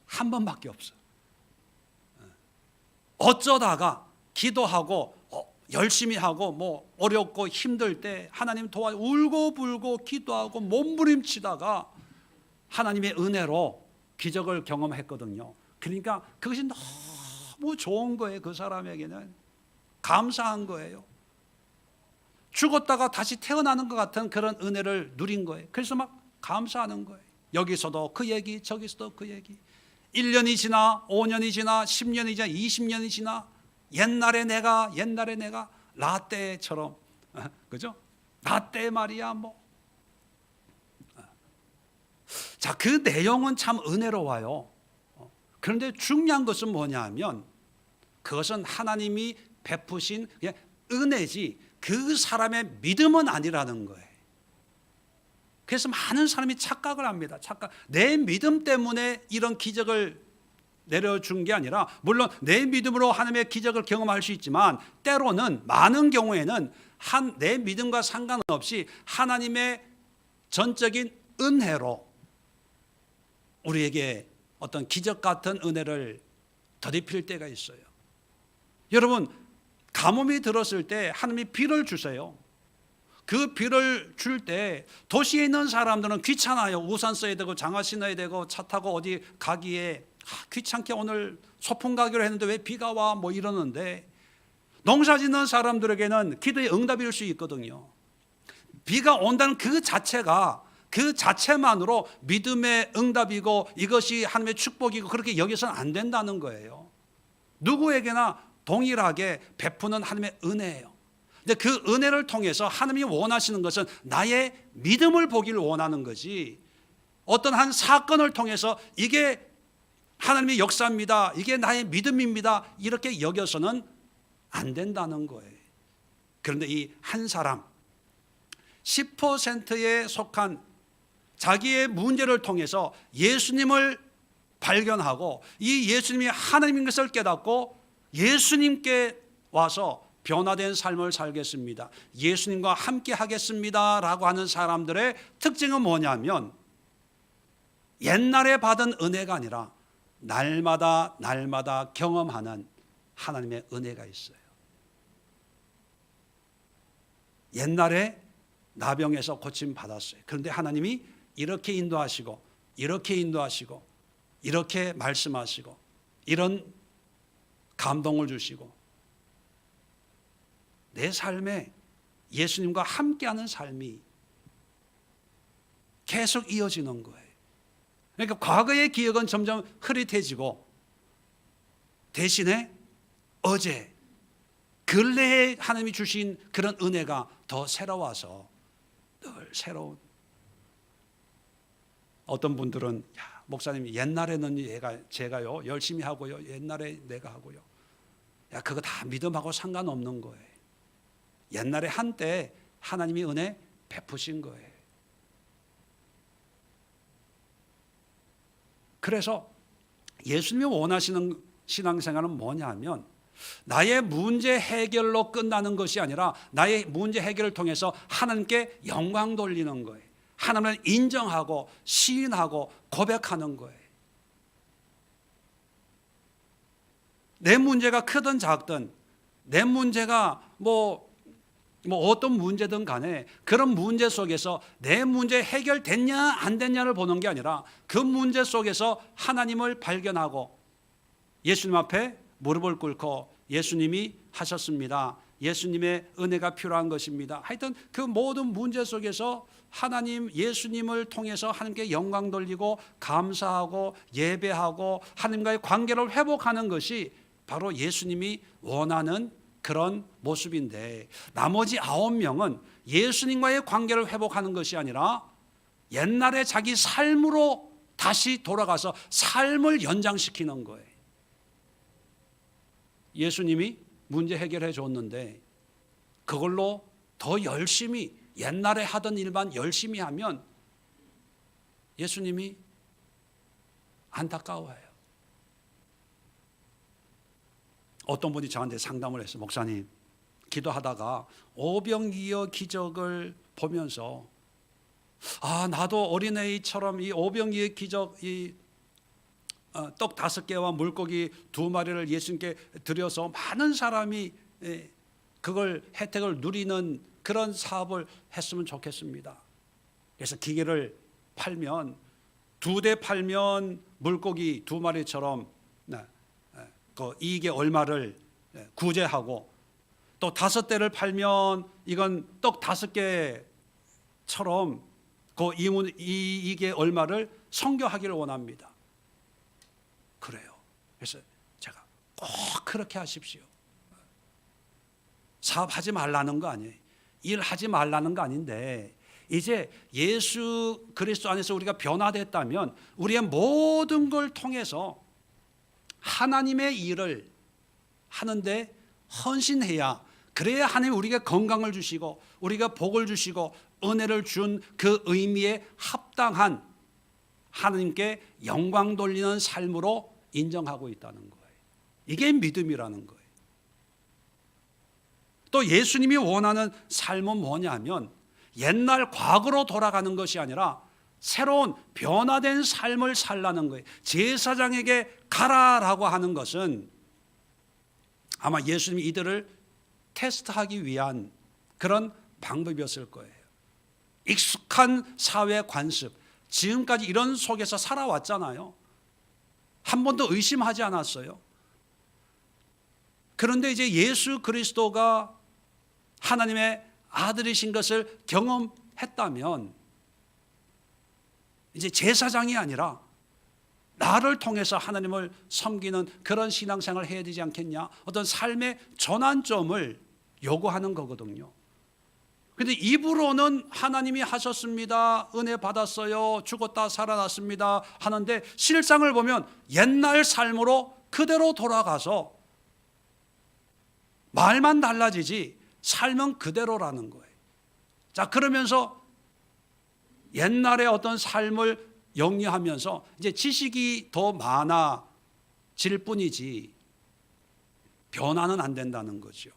한 번밖에 없어요. 어쩌다가 기도하고 열심히 하고 뭐 어렵고 힘들 때 하나님 도와 울고불고 기도하고 몸부림치다가 하나님의 은혜로 기적을 경험했거든요. 그러니까 그것이 너무 좋은 거예요. 그 사람에게는 감사한 거예요. 죽었다가 다시 태어나는 것 같은 그런 은혜를 누린 거예요. 그래서 막 감사하는 거예요. 여기서도 그 얘기, 저기서도 그 얘기. 1년이 지나 5년이 지나 10년이 지나 20년이 지나 옛날에 내가 라떼처럼, 그죠? 라떼 말이야 뭐. 자, 그 내용은 참 은혜로워요. 그런데 중요한 것은 뭐냐 하면 그것은 하나님이 베푸신 은혜지 그 사람의 믿음은 아니라는 거예요. 그래서 많은 사람이 착각을 합니다. 내 믿음 때문에 이런 기적을 내려준 게 아니라, 물론 내 믿음으로 하나님의 기적을 경험할 수 있지만 때로는 많은 경우에는 내 믿음과 상관없이 하나님의 전적인 은혜로 우리에게 어떤 기적 같은 은혜를 더입힐 때가 있어요. 여러분, 가뭄이 들었을 때 하나님이 비를 주세요. 그 비를 줄 때 도시에 있는 사람들은 귀찮아요. 우산 써야 되고 장화 신어야 되고 차 타고 어디 가기에 귀찮게 오늘 소풍 가기로 했는데 왜 비가 와 뭐 이러는데, 농사 짓는 사람들에게는 기도의 응답일 수 있거든요. 비가 온다는 그 자체가, 그 자체만으로 믿음의 응답이고 이것이 하나님의 축복이고 그렇게 여겨서는 안 된다는 거예요. 누구에게나 동일하게 베푸는 하나님의 은혜예요. 근데 그 은혜를 통해서 하나님이 원하시는 것은 나의 믿음을 보기를 원하는 거지, 어떤 한 사건을 통해서 이게 하나님의 역사입니다, 이게 나의 믿음입니다, 이렇게 여겨서는 안 된다는 거예요. 그런데 이 한 사람 10%에 속한 자기의 문제를 통해서 예수님을 발견하고 이 예수님이 하나님인 것을 깨닫고 예수님께 와서 변화된 삶을 살겠습니다, 예수님과 함께 하겠습니다 라고 하는 사람들의 특징은 뭐냐면 옛날에 받은 은혜가 아니라 날마다 경험하는 하나님의 은혜가 있어요. 옛날에 나병에서 고침 받았어요. 그런데 하나님이 이렇게 인도하시고 이렇게 말씀하시고 이런 감동을 주시고 내 삶에 예수님과 함께하는 삶이 계속 이어지는 거예요. 그러니까 과거의 기억은 점점 흐릿해지고 대신에 어제 근래에 하나님이 주신 그런 은혜가 더 새로워서 늘 새로운. 어떤 분들은 야, 목사님 옛날에는 제가요 열심히 하고요, 옛날에 내가 하고요. 야, 그거 다 믿음하고 상관없는 거예요. 옛날에 한때 하나님이 은혜 베푸신 거예요. 그래서 예수님이 원하시는 신앙생활은 뭐냐 하면 나의 문제 해결로 끝나는 것이 아니라 나의 문제 해결을 통해서 하나님께 영광 돌리는 거예요. 하나님을 인정하고 시인하고 고백하는 거예요. 내 문제가 크든 작든 내 문제가 뭐 어떤 문제든 간에 그런 문제 속에서 내 문제 해결됐냐 안 됐냐를 보는 게 아니라 그 문제 속에서 하나님을 발견하고 예수님 앞에 무릎을 꿇고 예수님이 하셨습니다. 예수님의 은혜가 필요한 것입니다. 하여튼 그 모든 문제 속에서 하나님 예수님을 통해서 하나님께 영광 돌리고 감사하고 예배하고 하나님과의 관계를 회복하는 것이 바로 예수님이 원하는 그런 모습인데, 나머지 9명은 예수님과의 관계를 회복하는 것이 아니라 옛날에 자기 삶으로 다시 돌아가서 삶을 연장시키는 거예요. 예수님이 문제 해결해 줬는데 그걸로 더 열심히 옛날에 하던 일만 열심히 하면 예수님이 안타까워해요. 어떤 분이 저한테 상담을 했어요. 목사님, 기도하다가 오병이어 기적을 보면서 나도 어린아이처럼 이 오병이어 기적, 떡 5개와 물고기 2마리를 예수님께 드려서 많은 사람이 그걸 혜택을 누리는 그런 사업을 했으면 좋겠습니다. 그래서 기계를 팔면 2대 팔면 물고기 2마리처럼 그 이익의 얼마를 구제하고, 또 5대를 팔면 이건 떡 5개처럼 그 이익의 얼마를 선교하기를 원합니다. 그래요. 그래서 제가 꼭 그렇게 하십시오. 사업하지 말라는 거 아니에요. 일하지 말라는 거 아닌데, 이제 예수 그리스도 안에서 우리가 변화됐다면 우리의 모든 걸 통해서 하나님의 일을 하는데 헌신해야, 그래야 하나님 우리가 건강을 주시고 우리가 복을 주시고 은혜를 준 그 의미에 합당한 하나님께 영광 돌리는 삶으로 인정하고 있다는 거예요. 이게 믿음이라는 거예요. 또 예수님이 원하는 삶은 뭐냐면 옛날 과거로 돌아가는 것이 아니라 새로운 변화된 삶을 살라는 거예요. 제사장에게 가라라고 하는 것은 아마 예수님이 이들을 테스트하기 위한 그런 방법이었을 거예요. 익숙한 사회 관습, 지금까지 이런 속에서 살아왔잖아요. 한 번도 의심하지 않았어요. 그런데 이제 예수 그리스도가 하나님의 아들이신 것을 경험했다면 이제 제사장이 아니라 나를 통해서 하나님을 섬기는 그런 신앙생활을 해야 되지 않겠냐, 어떤 삶의 전환점을 요구하는 거거든요. 그런데 입으로는 하나님이 하셨습니다, 은혜 받았어요, 죽었다 살아났습니다 하는데 실상을 보면 옛날 삶으로 그대로 돌아가서 말만 달라지지 삶은 그대로라는 거예요. 자, 그러면서 옛날의 어떤 삶을 영위하면서 이제 지식이 더 많아질 뿐이지 변화는 안 된다는 거죠.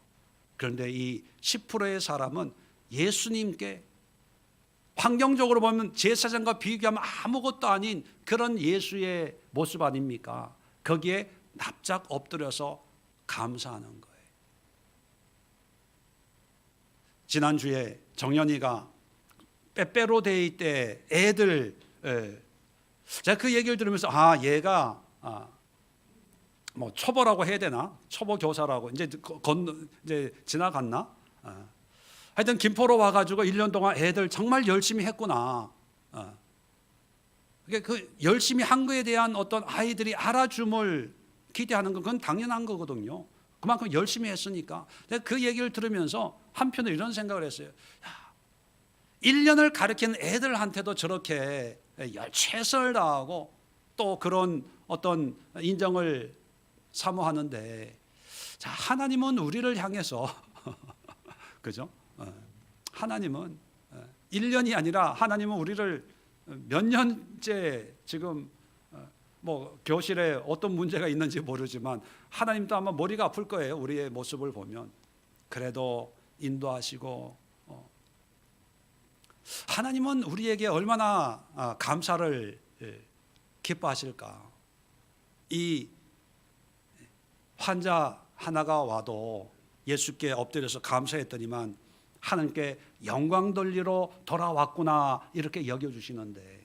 그런데 이 10%의 사람은 예수님께, 환경적으로 보면 제사장과 비교하면 아무것도 아닌 그런 예수의 모습 아닙니까? 거기에 납작 엎드려서 감사하는 거예요. 지난주에 정연이가 빼빼로데이 때 애들, 제가 그 얘기를 들으면서 얘가 뭐 초보라고 해야 되나? 초보 교사라고 이제 지나갔나? 하여튼 김포로 와가지고 1년 동안 애들 정말 열심히 했구나. 그 열심히 한 거에 대한 어떤 아이들이 알아줌을 기대하는 건 그건 당연한 거거든요. 그만큼 열심히 했으니까. 내가 그 얘기를 들으면서 한편으로 이런 생각을 했어요. 1년을 가르치는 애들한테도 저렇게 최선을 다하고 또 그런 어떤 인정을 사모하는데, 자, 하나님은 우리를 향해서 그죠? 하나님은 1년이 아니라 하나님은 우리를 몇 년째 지금 뭐 교실에 어떤 문제가 있는지 모르지만 하나님도 아마 머리가 아플 거예요. 우리의 모습을 보면. 그래도 인도하시고 하나님은 우리에게 얼마나 감사를 기뻐하실까. 이 환자 하나가 와도 예수께 엎드려서 감사했더니만 하나님께 영광 돌리러 돌아왔구나 이렇게 여겨주시는데,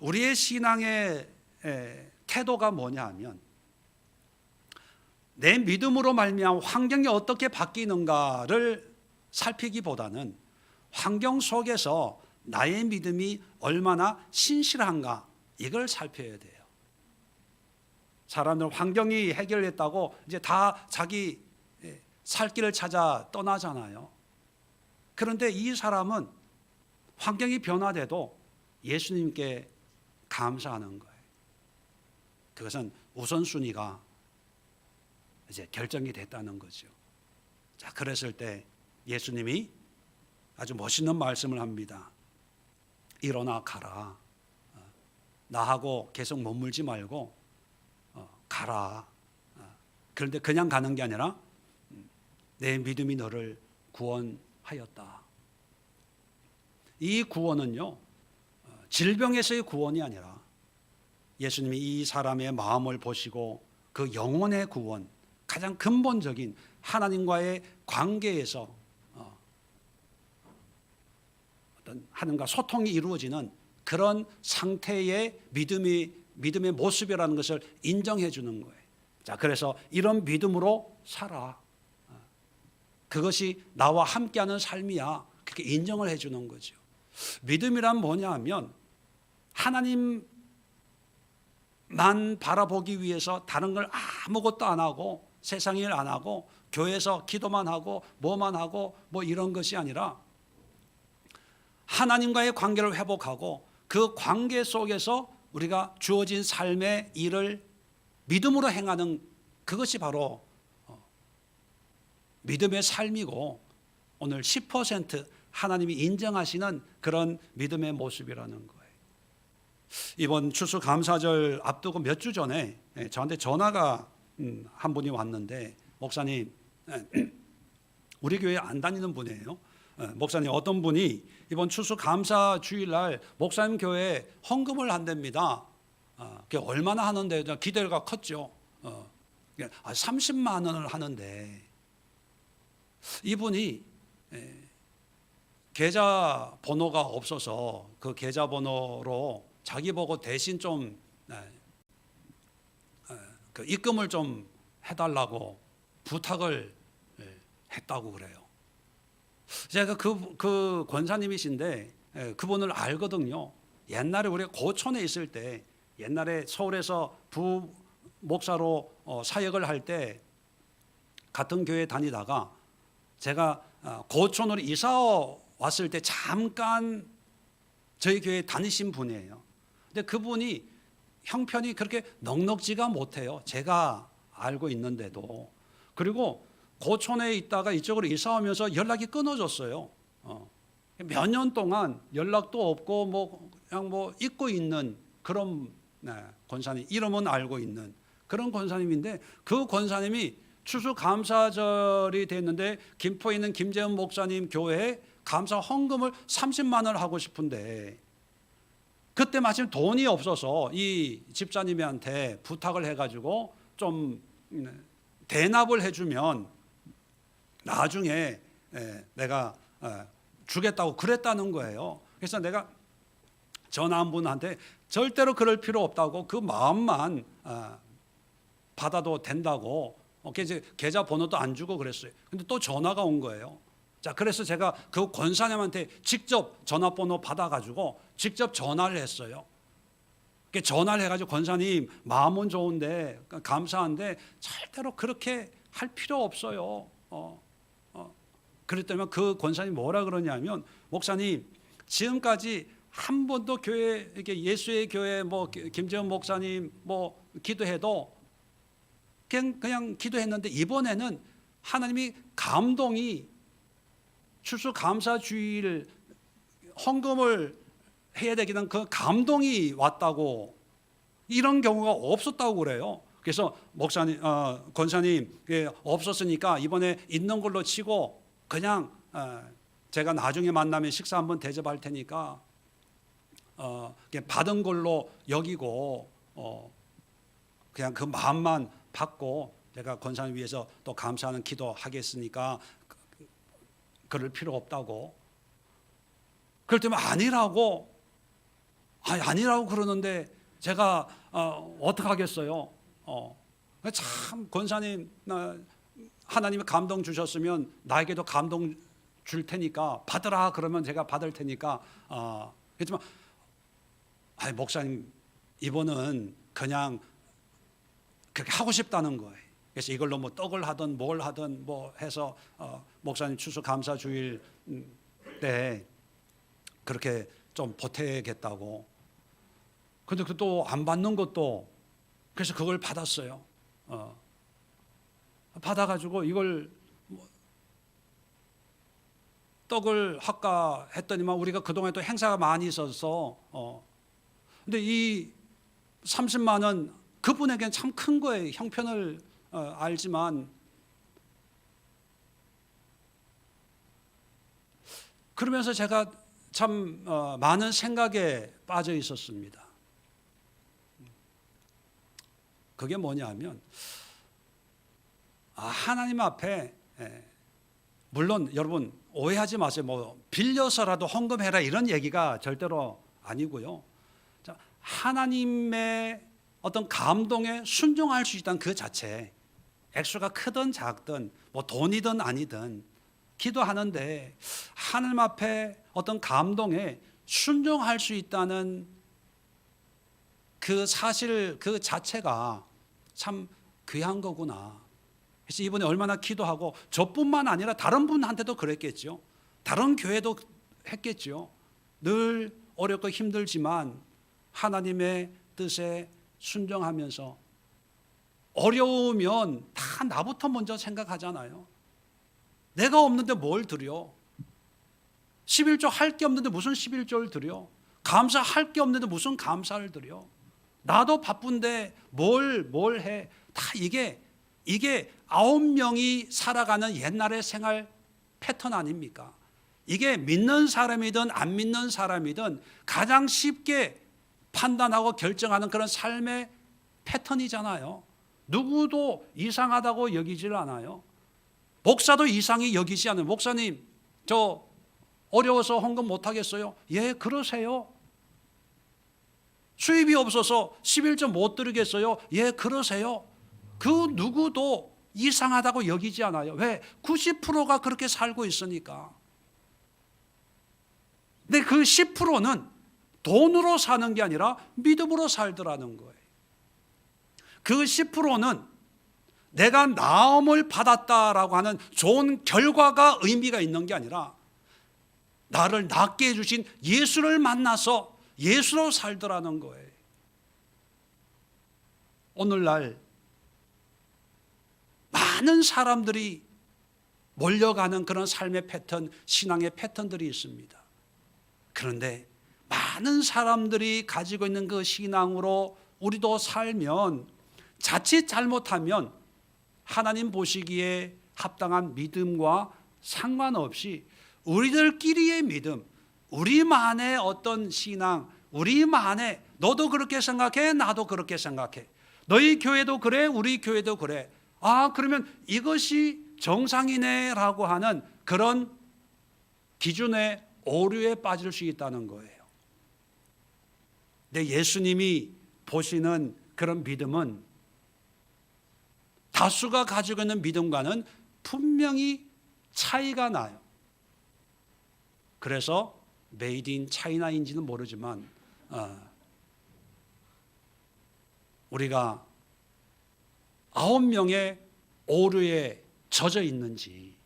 우리의 신앙의 태도가 뭐냐 하면 내 믿음으로 말미암아 환경이 어떻게 바뀌는가를 살피기보다는 환경 속에서 나의 믿음이 얼마나 신실한가 이걸 살펴야 돼요. 사람들 환경이 해결했다고 이제 다 자기 살 길을 찾아 떠나잖아요. 그런데 이 사람은 환경이 변화돼도 예수님께 감사하는 거예요. 그것은 우선순위가 이제 결정이 됐다는 거죠. 자, 그랬을 때 예수님이 아주 멋있는 말씀을 합니다. 일어나 가라. 나하고 계속 머물지 말고 가라. 그런데 그냥 가는 게 아니라 내 믿음이 너를 구원하였다. 이 구원은요, 질병에서의 구원이 아니라 예수님이 이 사람의 마음을 보시고 그 영혼의 구원, 가장 근본적인 하나님과의 관계에서 어떤 하나님과 소통이 이루어지는 그런 상태의 믿음의 모습이라는 것을 인정해 주는 거예요. 자, 그래서 이런 믿음으로 살아. 그것이 나와 함께하는 삶이야. 그렇게 인정을 해 주는 거죠. 믿음이란 뭐냐 하면 하나님만 바라보기 위해서 다른 걸 아무것도 안 하고 세상 일 안 하고 교회에서 기도만 하고 뭐만 하고 뭐 이런 것이 아니라 하나님과의 관계를 회복하고 그 관계 속에서 우리가 주어진 삶의 일을 믿음으로 행하는 그것이 바로 믿음의 삶이고, 오늘 10% 하나님이 인정하시는 그런 믿음의 모습이라는 거예요. 이번 추수감사절 앞두고 몇 주 전에 저한테 전화가 한 분이 왔는데, 목사님, 우리 교회 안 다니는 분이에요. 목사님, 어떤 분이 이번 추수감사 주일날 목사님 교회에 헌금을 한답니다. 그게 얼마나 하는데 기대가 컸죠. 30만 원을 하는데, 이분이 계좌 번호가 없어서 그 계좌 번호로 자기 보고 대신 좀 그 입금을 좀 해달라고 부탁을 했다고 그래요. 제가 그 권사님이신데 그분을 알거든요. 옛날에 우리가 고촌에 있을 때, 옛날에 서울에서 부 목사로 사역을 할 때 같은 교회 다니다가 제가 고촌으로 이사 왔을 때 잠깐 저희 교회에 다니신 분이에요. 근데 그분이 형편이 그렇게 넉넉지가 못해요. 제가 알고 있는데도. 그리고 고촌에 있다가 이쪽으로 이사 오면서 연락이 끊어졌어요. 몇 년 동안 연락도 없고 뭐 그냥 뭐 잊고 있는 그런 권사님, 이름은 알고 있는 그런 권사님인데, 그 권사님이 추수감사절이 됐는데 김포에 있는 김재훈 목사님 교회에 감사 헌금을 30만 원을 하고 싶은데, 그때 마침 돈이 없어서 이 집사님한테 부탁을 해가지고 좀 대납을 해주면 나중에 내가 주겠다고 그랬다는 거예요. 그래서 내가 전화한 분한테 절대로 그럴 필요 없다고, 그 마음만 받아도 된다고, 이제 계좌 번호도 안 주고 그랬어요. 근데 또 전화가 온 거예요. 자, 그래서 제가 그 권사님한테 직접 전화번호 받아가지고 직접 전화를 했어요. 전화를 해가지고, 권사님 마음은 좋은데 감사한데 절대로 그렇게 할 필요 없어요. 그랬더니 그 권사님 뭐라 그러냐면, 목사님 지금까지 한 번도 교회, 이렇게 예수의 교회 뭐 김재훈 목사님 뭐 기도해도 그냥 기도했는데, 이번에는 하나님이 감동이 추수감사주일 헌금을 해야 되기는 그 감동이 왔다고, 이런 경우가 없었다고 그래요. 그래서 목사님, 권사님 없었으니까 이번에 있는 걸로 치고 그냥 제가 나중에 만나면 식사 한번 대접할 테니까 받은 걸로 여기고 그냥 그 마음만 받고 제가 권사님 위해서 또 감사하는 기도하겠으니까 그럴 필요 없다고. 그럴 때면 아니라고 그러는데 제가 어떻게 하겠어요? 참 권사님, 하나님이 감동 주셨으면 나에게도 감동 줄 테니까 받으라 그러면 제가 받을 테니까 그렇지만 목사님 이번은 그냥 그렇게 하고 싶다는 거예요. 그래서 이걸로 뭐 떡을 하든 뭘 하든 뭐 해서 목사님 추수감사 주일 때 그렇게 좀 보태겠다고. 근데 그 또 안 받는 것도, 그래서 그걸 받았어요. 받아가지고 이걸 떡을 할까 했더니만 우리가 그동안에 또 행사가 많이 있어서 근데 이 30만 원 그분에게는 참 큰 거예요. 형편을 알지만. 그러면서 제가 참 많은 생각에 빠져 있었습니다. 그게 뭐냐면 하나님 앞에, 물론 여러분 오해하지 마세요. 뭐 빌려서라도 헌금해라 이런 얘기가 절대로 아니고요. 하나님의 어떤 감동에 순종할 수 있다는 그 자체, 액수가 크든 작든 뭐 돈이든 아니든 기도하는데 하나님 앞에 어떤 감동에 순종할 수 있다는 그 사실 그 자체가 참 귀한 거구나. 그래서 이번에 얼마나 기도하고 저뿐만 아니라 다른 분한테도 그랬겠죠. 다른 교회도 했겠죠. 늘 어렵고 힘들지만 하나님의 뜻에 순종하면서, 어려우면 다 나부터 먼저 생각하잖아요. 내가 없는데 뭘 드려? 11조 할 게 없는데 무슨 11조를 드려? 감사할 게 없는데 무슨 감사를 드려? 나도 바쁜데 뭘 해? 다 이게 9명이 살아가는 옛날의 생활 패턴 아닙니까? 이게 믿는 사람이든 안 믿는 사람이든 가장 쉽게 판단하고 결정하는 그런 삶의 패턴이잖아요. 누구도 이상하다고 여기질 않아요. 목사도 이상히 여기지 않아요. 목사님, 저 어려워서 헌금 못하겠어요? 예, 그러세요. 수입이 없어서 11조 못 드리겠어요? 예, 그러세요. 그 누구도 이상하다고 여기지 않아요. 왜? 90%가 그렇게 살고 있으니까. 근데 그 10%는 돈으로 사는 게 아니라 믿음으로 살더라는 거예요. 그 10%는 내가 나음을 받았다라고 하는 좋은 결과가 의미가 있는 게 아니라 나를 낫게 해주신 예수를 만나서 예수로 살더라는 거예요. 오늘날 많은 사람들이 몰려가는 그런 삶의 패턴, 신앙의 패턴들이 있습니다. 그런데 많은 사람들이 가지고 있는 그 신앙으로 우리도 살면, 자칫 잘못하면 하나님 보시기에 합당한 믿음과 상관없이 우리들끼리의 믿음, 우리만의 어떤 신앙, 우리만의, 너도 그렇게 생각해, 나도 그렇게 생각해, 너희 교회도 그래, 우리 교회도 그래, 그러면 이것이 정상이네 라고 하는 그런 기준의 오류에 빠질 수 있다는 거예요. 근데 예수님이 보시는 그런 믿음은 다수가 가지고 있는 믿음과는 분명히 차이가 나요. 그래서 메이드 인 차이나인지는 모르지만 우리가 9명의 오류에 젖어 있는지,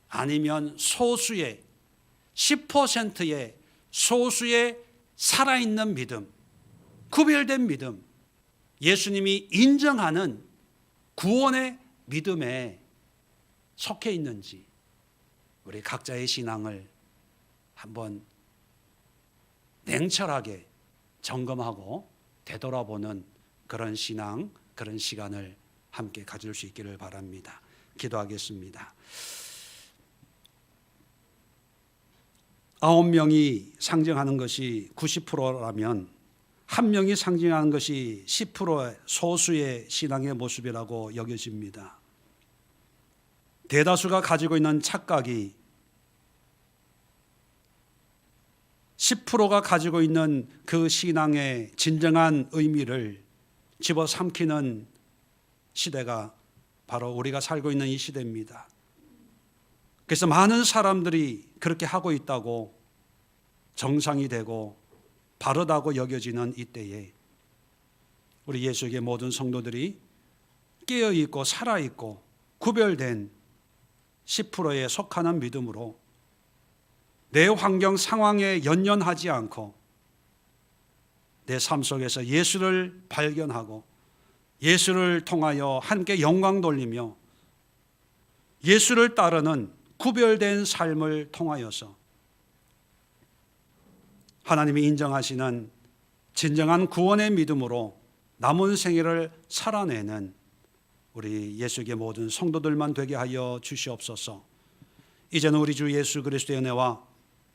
아니면 소수의 10%의 소수의 살아있는 믿음, 구별된 믿음, 예수님이 인정하는 구원의 믿음에 속해 있는지, 우리 각자의 신앙을 한번 냉철하게 점검하고 되돌아보는 그런 신앙, 그런 시간을 함께 가질 수 있기를 바랍니다. 기도하겠습니다. 9명이 상징하는 것이 90%라면 한 명이 상징하는 것이 10%의 소수의 신앙의 모습이라고 여겨집니다. 대다수가 가지고 있는 착각이 10%가 가지고 있는 그 신앙의 진정한 의미를 집어삼키는 시대가 바로 우리가 살고 있는 이 시대입니다. 그래서 많은 사람들이 그렇게 하고 있다고 정상이 되고 바르다고 여겨지는 이때에 우리 예수의 모든 성도들이 깨어있고 살아있고 구별된 10%에 속하는 믿음으로 내 환경 상황에 연연하지 않고 내 삶 속에서 예수를 발견하고 예수를 통하여 함께 영광 돌리며 예수를 따르는 구별된 삶을 통하여서 하나님이 인정하시는 진정한 구원의 믿음으로 남은 생애를 살아내는 우리 예수의 모든 성도들만 되게 하여 주시옵소서. 이제는 우리 주 예수 그리스도의 은혜와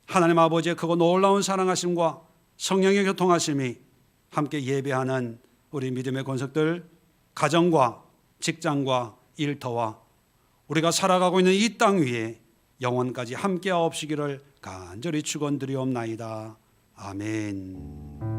하나님 아버지의 크고 놀라운 사랑하심과 성령의 교통하심이 함께 예배하는 우리 믿음의 권속들 가정과 직장과 일터와 우리가 살아가고 있는 이 땅 위에 영원까지 함께하옵시기를 간절히 축원드리옵나이다. 아멘.